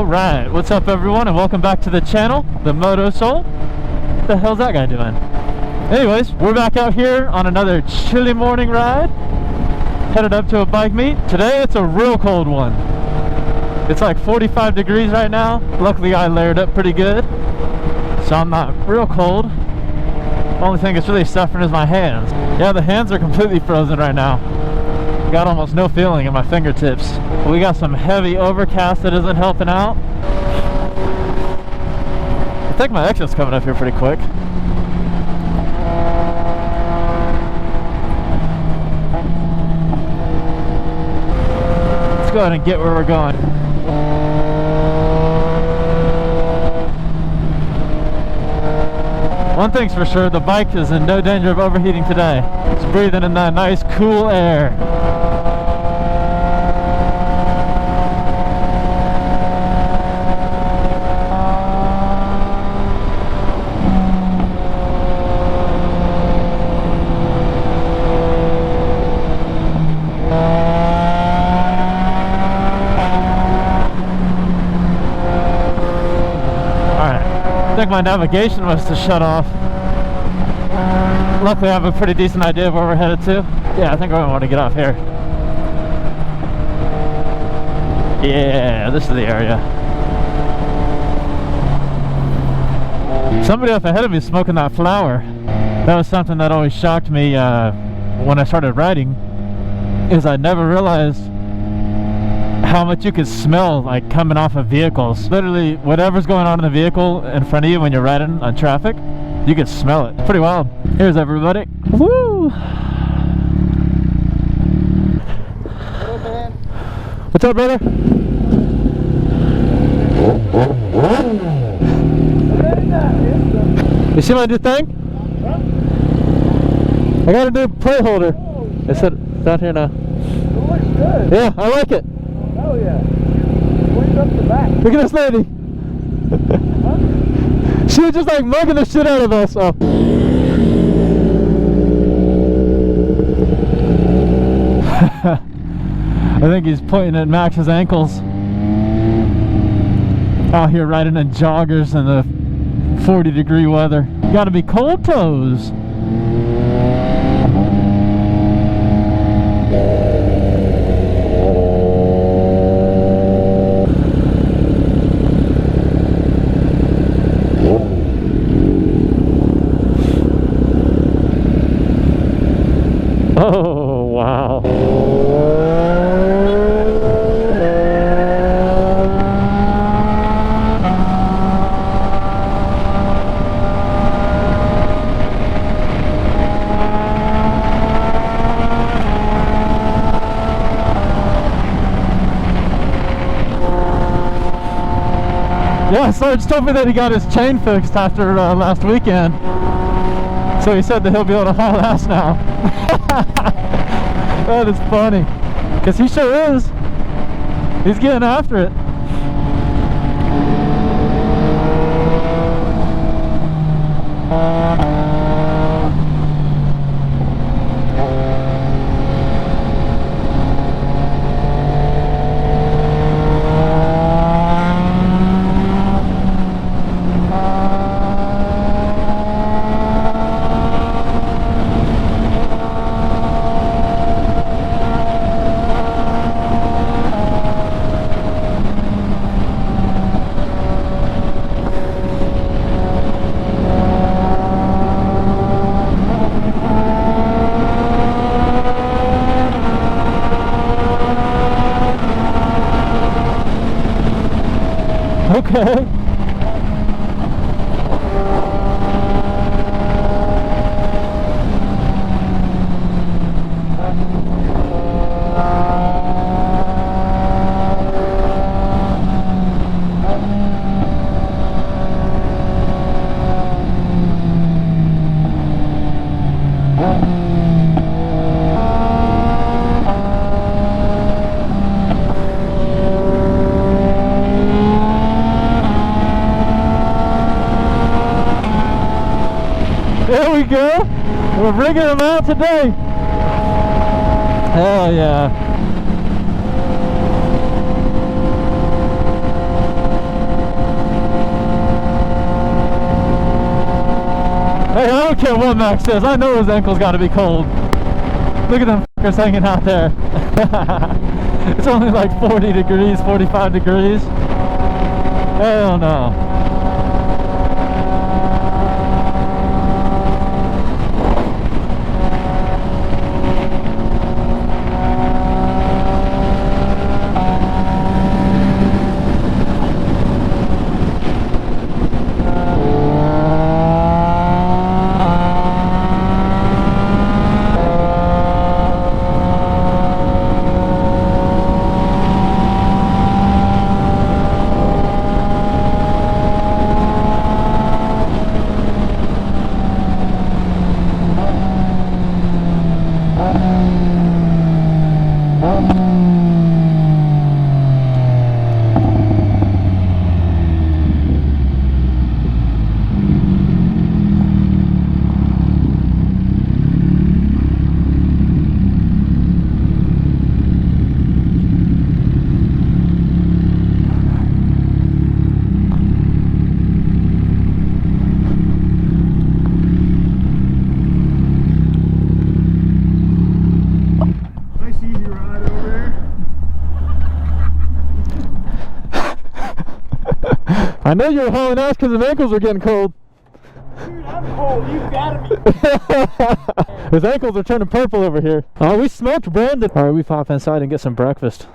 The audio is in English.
Alright, what's up everyone and welcome back to the channel, the Moto Soul. What the hell's that guy doing? Anyways, we're back out here on another chilly morning ride. Headed up to a bike meet. Today it's a real cold one. It's like 45 degrees right now. Luckily I layered up pretty good, so I'm not real cold. Only thing that's really suffering is my hands. Yeah, the hands are completely frozen right now. Got almost no feeling in my fingertips. We got some heavy overcast that isn't helping out. I think my exit's coming up here pretty quick. Let's go ahead and get where we're going. One thing's for sure, the bike is in no danger of overheating today. It's breathing in that nice cool air. I think my navigation was to shut off. Luckily I have a pretty decent idea of where we're headed to. Yeah, I think I want to get off here. Yeah, this is the area. Somebody up ahead of me is smoking that flower. That was something that always shocked me when I started riding, is I never realized how much you could smell like coming off of vehicles. Literally whatever's going on in the vehicle in front of you when you're riding on traffic, you can smell it. It's pretty wild. Here's everybody. Woo! What's up, brother? You see my new thing? I got a new plate holder. It's down here now. It looks good. Yeah, I like it. Oh yeah. Where's up the back? Look at this lady. Huh? She was just like mugging the shit out of us. Oh. I think he's pointing at Max's ankles. Out here riding in joggers in the 40-degree weather. Gotta be cold toes. Oh, wow. Yeah, Sarge told me that he got his chain fixed after last weekend. So he said that he'll be able to haul ass now. That is funny, because he sure is. He's getting after it. Okay. There we go. We're bringing them out today. Hell yeah. care what Max says. I know his ankles got to be cold. Look at them fuckers hanging out there. It's only like 40 degrees, 45 degrees. Hell no. I know you were hauling ass because his ankles were getting cold. Dude, I'm cold. You gotta be. His ankles are turning purple over here. Oh, we smoked Brandon. All right, we pop inside and get some breakfast.